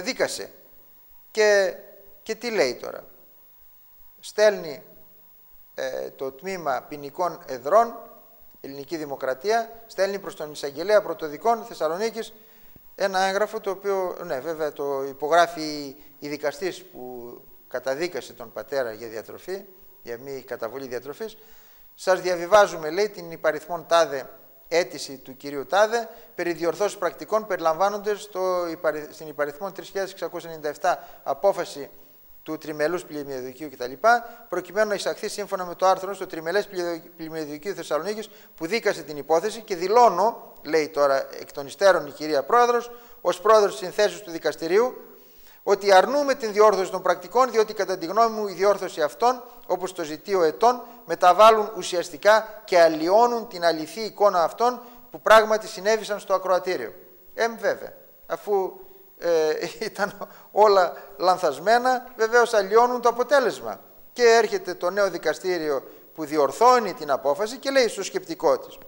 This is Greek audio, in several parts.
δίκασε. Και τι λέει τώρα? Στέλνει το τμήμα ποινικών εδρών, Ελληνική Δημοκρατία, στέλνει προς τον εισαγγελέα πρωτοδικών Θεσσαλονίκης ένα έγγραφο, το οποίο, ναι, βέβαια το υπογράφει η δικαστής που καταδίκασε τον πατέρα για διατροφή, για μη καταβολή διατροφής. Σας διαβιβάζουμε, λέει, την υπαριθμόν τάδε αίτηση του κυρίου τάδε περί διορθώσεως πρακτικών περιλαμβάνονται στην υπαριθμόν 3.697 απόφαση του τριμελούς πλημμυριωδικείου κτλ. Προκειμένου να εισαχθεί σύμφωνα με το άρθρο στο τριμελές πλημμυριωδικείο Θεσσαλονίκης που δίκασε την υπόθεση και δηλώνω, λέει τώρα εκ των υστέρων η κυρία Πρόεδρος, ως πρόεδρος της συνθέσεως του δικαστηρίου, ότι αρνούμε την διόρθωση των πρακτικών, διότι κατά τη γνώμη μου η διόρθωση αυτών, όπως το ζητεί ο ετών, μεταβάλλουν ουσιαστικά και αλλοιώνουν την αληθή εικόνα αυτών που πράγματι συνέβησαν στο ακροατήριο. Βέβαια, αφού ήταν όλα λανθασμένα, βεβαίως αλλοιώνουν το αποτέλεσμα. Και έρχεται το νέο δικαστήριο που διορθώνει την απόφαση και λέει στο σκεπτικό της.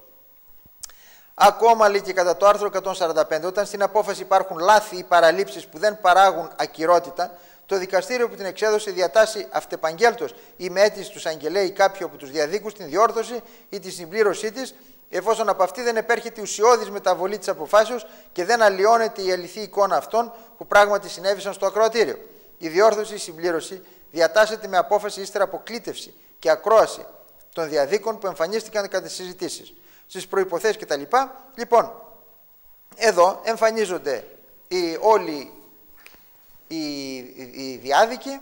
Ακόμα, λέει, και κατά το άρθρο 145, όταν στην απόφαση υπάρχουν λάθη ή παραλήψεις που δεν παράγουν ακυρότητα, το δικαστήριο που την εξέδωσε διατάσσει αυτεπαγγέλτος ή με αίτηση του εισαγγελέα ή κάποιου από τους διαδίκους την διόρθωση ή τη συμπλήρωσή της, εφόσον από αυτή δεν επέρχεται ουσιώδης μεταβολή της αποφάσεως και δεν αλλοιώνεται η αληθή εικόνα αυτών που πράγματι συνέβησαν στο ακροατήριο. Η διόρθωση ή συμπλήρωση διατάσσεται με απόφαση ύστερα από κλήτευση και ακρόαση των διαδίκων που εμφανίστηκαν κατά τις συζητήσεις, στις προϋποθέσεις κτλ. Λοιπόν, εδώ εμφανίζονται όλοι οι διάδικοι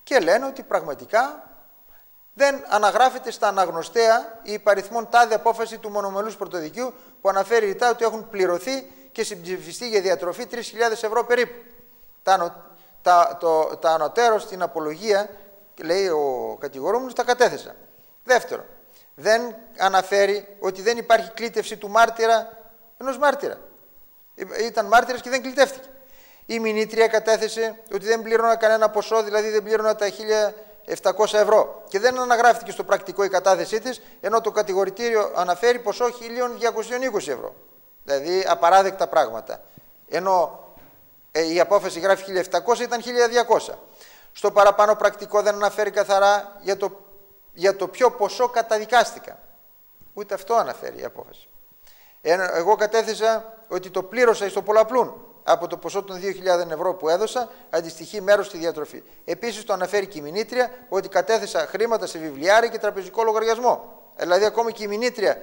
και λένε ότι πραγματικά δεν αναγράφεται στα αναγνωστέα η υπαριθμόν τάδε απόφαση του μονομελούς πρωτοδικείου που αναφέρει ρητά ότι έχουν πληρωθεί και συμψηφιστεί για διατροφή 3.000 ευρώ περίπου. Τα ανωτέρω στην απολογία, λέει ο κατηγορούμενος, τα κατέθεσα. Δεύτερον, δεν αναφέρει ότι δεν υπάρχει κλήτευση του μάρτυρα, ενός μάρτυρα. Ήταν μάρτυρας και δεν κλητεύτηκε. Η μηνύτρια κατέθεσε ότι δεν πλήρωνα κανένα ποσό, δηλαδή δεν πλήρωνα τα 1.700 ευρώ. Και δεν αναγράφηκε στο πρακτικό η κατάθεσή της, ενώ το κατηγορητήριο αναφέρει ποσό 1.220 ευρώ. Δηλαδή απαράδεκτα πράγματα. Ενώ η απόφαση γράφει 1.700, ήταν 1.200. Στο παραπάνω πρακτικό δεν αναφέρει καθαρά για το ποιο ποσό καταδικάστηκα. Ούτε αυτό αναφέρει η απόφαση. Εγώ κατέθεσα ότι το πλήρωσα στο πολλαπλούν από το ποσό των 2.000 ευρώ που έδωσα, αντιστοιχεί μέρος στη διατροφή. Επίσης το αναφέρει και η μηνύτρια ότι κατέθεσα χρήματα σε βιβλιάρι και τραπεζικό λογαριασμό. Δηλαδή ακόμη και η μηνύτρια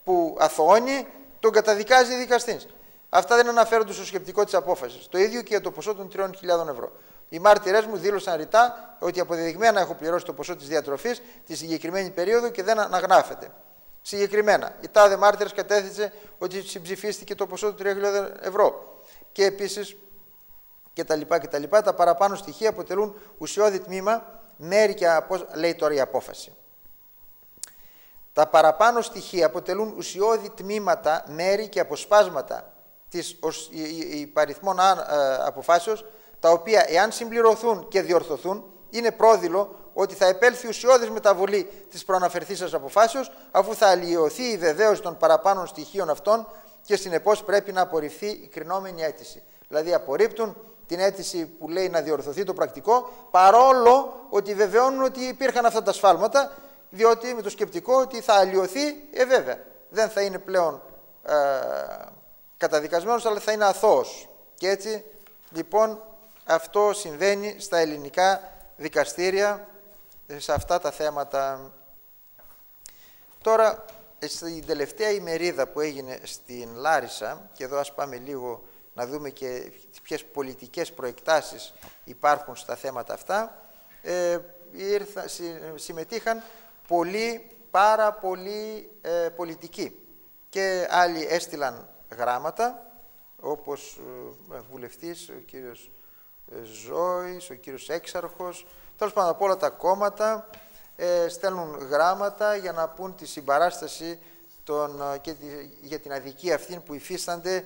που αθωώνει τον καταδικάζει η δικαστής. Αυτά δεν αναφέρονται στο σκεπτικό της απόφασης. Το ίδιο και για το ποσό των 3.000 ευρώ. Οι μάρτυρές μου δήλωσαν ρητά ότι αποδεδειγμένα έχω πληρώσει το ποσό της διατροφής τη συγκεκριμένη περίοδο και δεν αναγράφεται. Συγκεκριμένα, η τάδε μάρτυρας κατέθεσε ότι συμψηφίστηκε το ποσό των 3.000 ευρώ. Και επίσης τα παραπάνω στοιχεία αποτελούν ουσιώδη τμήμα, μέρη και λέει τώρα η απόφαση. Τα παραπάνω στοιχεία αποτελούν ουσιώδη τμήματα, μέρη και αποσπάσματα της υπαριθμών αποφάσεως, τα οποία εάν συμπληρωθούν και διορθωθούν, είναι πρόδειλο ότι θα επέλθει ουσιώδης μεταβολή της προαναφερθήσας αποφάσεως, αφού θα αλλοιωθεί η βεβαίωση των παραπάνω στοιχείων αυτών και συνεπώς πρέπει να απορριφθεί η κρινόμενη αίτηση. Δηλαδή απορρίπτουν την αίτηση που λέει να διορθωθεί το πρακτικό, παρόλο ότι βεβαιώνουν ότι υπήρχαν αυτά τα σφάλματα, διότι με το σκεπτικό ότι θα αλλοιωθεί, βέβαια, δεν θα είναι πλέον καταδικασμένος, αλλά θα είναι αθώος. Και έτσι, λοιπόν, αυτό συμβαίνει στα ελληνικά δικαστήρια σε αυτά τα θέματα. Τώρα, στην τελευταία ημερίδα που έγινε στην Λάρισα, και εδώ ας πάμε λίγο να δούμε και ποιες πολιτικές προεκτάσεις υπάρχουν στα θέματα αυτά, συμμετείχαν πάρα πολλοί πολιτικοί και άλλοι έστειλαν γράμματα, όπως βουλευτής ο κύριος Ζώης, ο κύριος Έξαρχος, τέλος πάντων από όλα τα κόμματα στέλνουν γράμματα για να πούν τη συμπαράσταση και για την αδικία αυτή που υφίστανται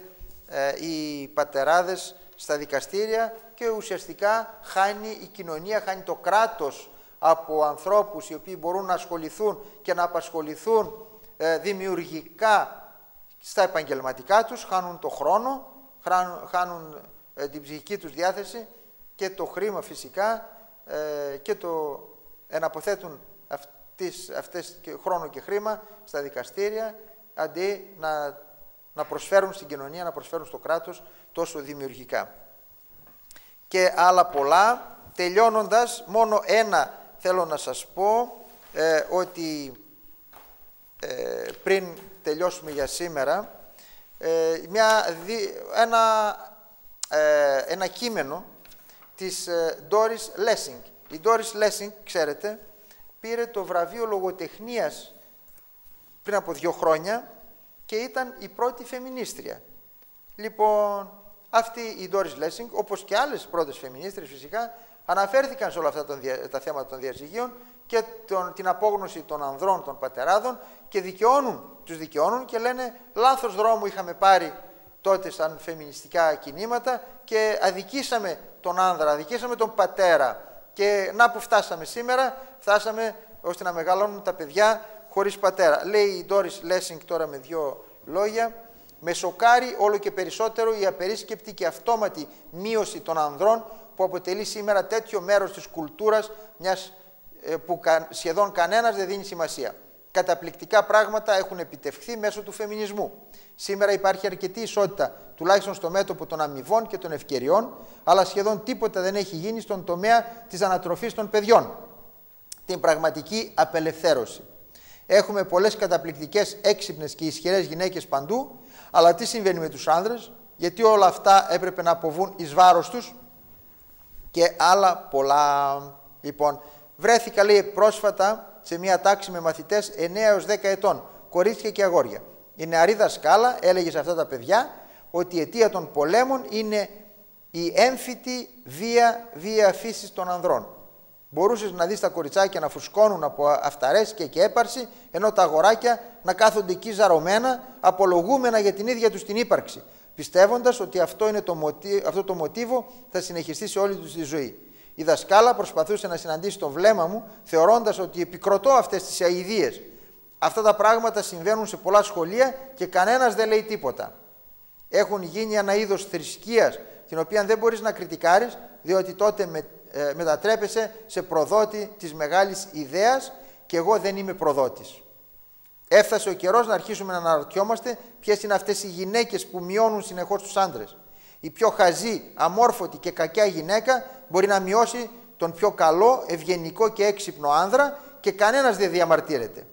οι πατεράδες στα δικαστήρια, και ουσιαστικά χάνει η κοινωνία, χάνει το κράτος από ανθρώπους οι οποίοι μπορούν να ασχοληθούν και να απασχοληθούν δημιουργικά στα επαγγελματικά τους, χάνουν το χρόνο, χάνουν την ψυχική τους διάθεση και το χρήμα φυσικά και το εναποθέτουν αυτές χρόνο και χρήμα στα δικαστήρια, αντί να προσφέρουν στην κοινωνία, να προσφέρουν στο κράτος τόσο δημιουργικά. Και άλλα πολλά. Τελειώνοντας, μόνο ένα θέλω να σας πω, ότι πριν τελειώσουμε για σήμερα, ένα κείμενο της Doris Lessing. Η Doris Lessing, ξέρετε, πήρε το βραβείο λογοτεχνίας πριν από 2 χρόνια και ήταν η πρώτη φεμινίστρια. Λοιπόν, αυτή η Doris Lessing, όπως και άλλες πρώτες φεμινίστριες φυσικά, αναφέρθηκαν σε όλα αυτά τα θέματα των διαζυγίων και την απόγνωση των ανδρών, των πατεράδων, και τους δικαιώνουν και λένε λάθος δρόμο είχαμε πάρει τότε σαν φεμινιστικά κινήματα και αδικήσαμε τον άνδρα, αδικήσαμε τον πατέρα, και να που φτάσαμε σήμερα, φτάσαμε ώστε να μεγαλώνουν τα παιδιά χωρίς πατέρα. Λέει η Doris Lessing τώρα με 2 λόγια: με σοκάρει όλο και περισσότερο η απερίσκεπτη και αυτόματη μείωση των ανδρών που αποτελεί σήμερα τέτοιο μέρος της κουλτούρας, που σχεδόν κανένας δεν δίνει σημασία. Καταπληκτικά πράγματα έχουν επιτευχθεί μέσω του φεμινισμού. Σήμερα υπάρχει αρκετή ισότητα, τουλάχιστον στο μέτωπο των αμοιβών και των ευκαιριών, αλλά σχεδόν τίποτα δεν έχει γίνει στον τομέα της ανατροφής των παιδιών. Την πραγματική απελευθέρωση. Έχουμε πολλές καταπληκτικές, έξυπνες και ισχυρές γυναίκες παντού, αλλά τι συμβαίνει με τους άνδρες, γιατί όλα αυτά έπρεπε να αποβούν εις βάρος τους, και άλλα πολλά. Λοιπόν, βρέθηκα, λέει, πρόσφατα σε μια τάξη με μαθητές 9 έως 10 ετών, κορίτσια και αγόρια. Η νεαρή δασκάλα έλεγε σε αυτά τα παιδιά ότι η αιτία των πολέμων είναι η έμφυτη βία φύσης των ανδρών. Μπορούσες να δεις τα κοριτσάκια να φουσκώνουν από αυταρέσκεια και έπαρση, ενώ τα αγοράκια να κάθονται εκεί ζαρωμένα, απολογούμενα για την ίδια τους την ύπαρξη, πιστεύοντας ότι αυτό το μοτίβο θα συνεχιστεί σε όλη τους τη ζωή. Η δασκάλα προσπαθούσε να συναντήσει το βλέμμα μου, θεωρώντας ότι επικροτώ αυτές τις αηδίες. Αυτά τα πράγματα συμβαίνουν σε πολλά σχολεία και κανένας δεν λέει τίποτα. Έχουν γίνει ένα είδος θρησκείας, την οποία δεν μπορείς να κριτικάρεις, διότι τότε μετατρέπεσαι σε προδότη της μεγάλης ιδέας, και εγώ δεν είμαι προδότης. Έφτασε ο καιρός να αρχίσουμε να αναρωτιόμαστε ποιες είναι αυτές οι γυναίκες που μειώνουν συνεχώς τους άντρες. Η πιο χαζή, αμόρφωτη και κακιά γυναίκα μπορεί να μειώσει τον πιο καλό, ευγενικό και έξυπνο άνδρα, και κανένας δεν διαμαρτύρεται.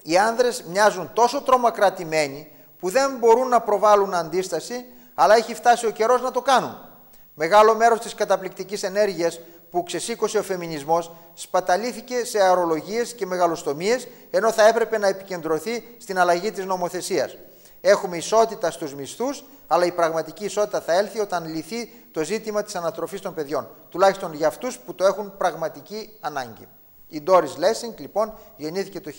Οι άνδρες μοιάζουν τόσο τρομακρατημένοι που δεν μπορούν να προβάλλουν αντίσταση, αλλά έχει φτάσει ο καιρός να το κάνουν. Μεγάλο μέρος της καταπληκτικής ενέργειας που ξεσήκωσε ο φεμινισμός σπαταλήθηκε σε αερολογίες και μεγαλοστομίες, ενώ θα έπρεπε να επικεντρωθεί στην αλλαγή της νομοθεσίας. Έχουμε ισότητα στους μισθούς, αλλά η πραγματική ισότητα θα έλθει όταν λυθεί το ζήτημα της ανατροφής των παιδιών, τουλάχιστον για αυτούς που το έχουν πραγματική ανάγκη. Η Doris Lessing, λοιπόν, γεννήθηκε το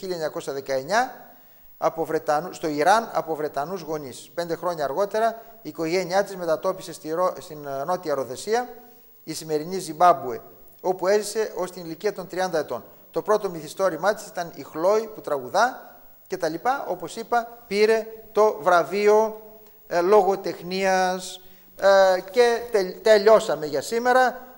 1919 στο Ιράν από Βρετανούς γονείς. 5 χρόνια αργότερα η οικογένειά της μετατόπισε στην Νότια Ροδεσία, η σημερινή Ζιμπάμπουε, όπου έζησε ως την ηλικία των 30 ετών. Το πρώτο μυθιστόρημά της ήταν η Χλόη που τραγουδά και τα λοιπά. Όπως είπα, πήρε το βραβείο λογοτεχνίας και τελειώσαμε για σήμερα,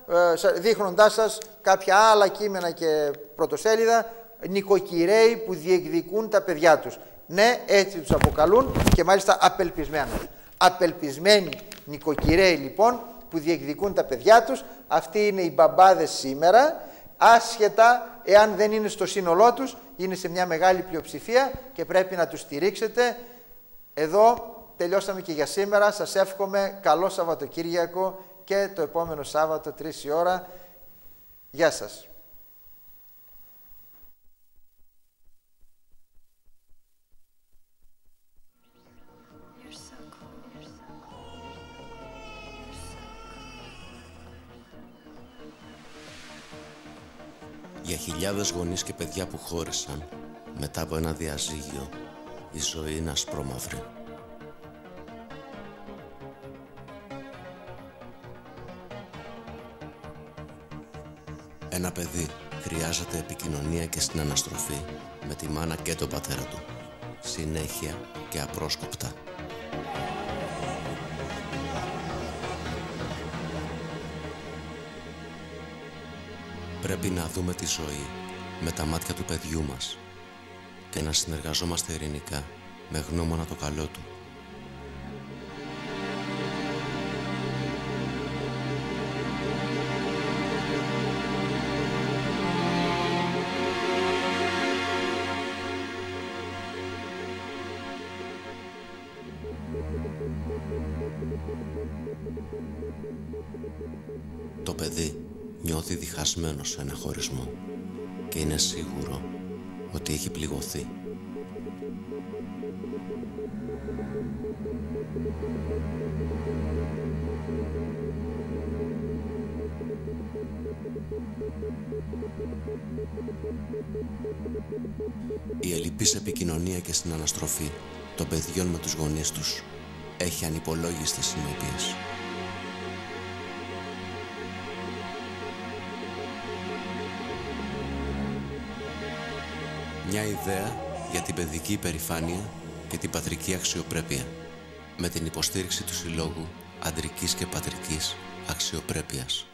δείχνοντάς σας κάποια άλλα κείμενα και πρωτοσέλιδα, νοικοκυρέοι που διεκδικούν τα παιδιά τους. Ναι, έτσι τους αποκαλούν, και μάλιστα απελπισμένα. Απελπισμένοι νοικοκυρέοι, λοιπόν, που διεκδικούν τα παιδιά τους. Αυτοί είναι οι μπαμπάδες σήμερα, άσχετα εάν δεν είναι στο σύνολό τους, είναι σε μια μεγάλη πλειοψηφία και πρέπει να τους στηρίξετε. Εδώ τελειώσαμε και για σήμερα. Σας εύχομαι καλό Σαββατοκύριακο και το επόμενο Σάββατο 3 η ώρα. Γεια σας. Για χιλιάδες γονείς και παιδιά που χώρισαν μετά από ένα διαζύγιο, η ζωή είναι ασπρόμαυρη. Ένα παιδί χρειάζεται επικοινωνία και στην αναστροφή με τη μάνα και τον πατέρα του, συνέχεια και απρόσκοπτα. Πρέπει να δούμε τη ζωή με τα μάτια του παιδιού μας και να συνεργαζόμαστε ειρηνικά με γνώμονα το καλό του. Το παιδί νιώθει διχασμένο σε ένα χωρισμό και είναι σίγουρο ότι έχει πληγωθεί. Η ελλειπής επικοινωνία και συναναστροφή των παιδιών με τους γονείς τους έχει ανυπολόγιστες συνέπειες. Μια ιδέα για την παιδική υπερηφάνεια και την πατρική αξιοπρέπεια με την υποστήριξη του Συλλόγου Αντρικής και Πατρικής Αξιοπρέπειας.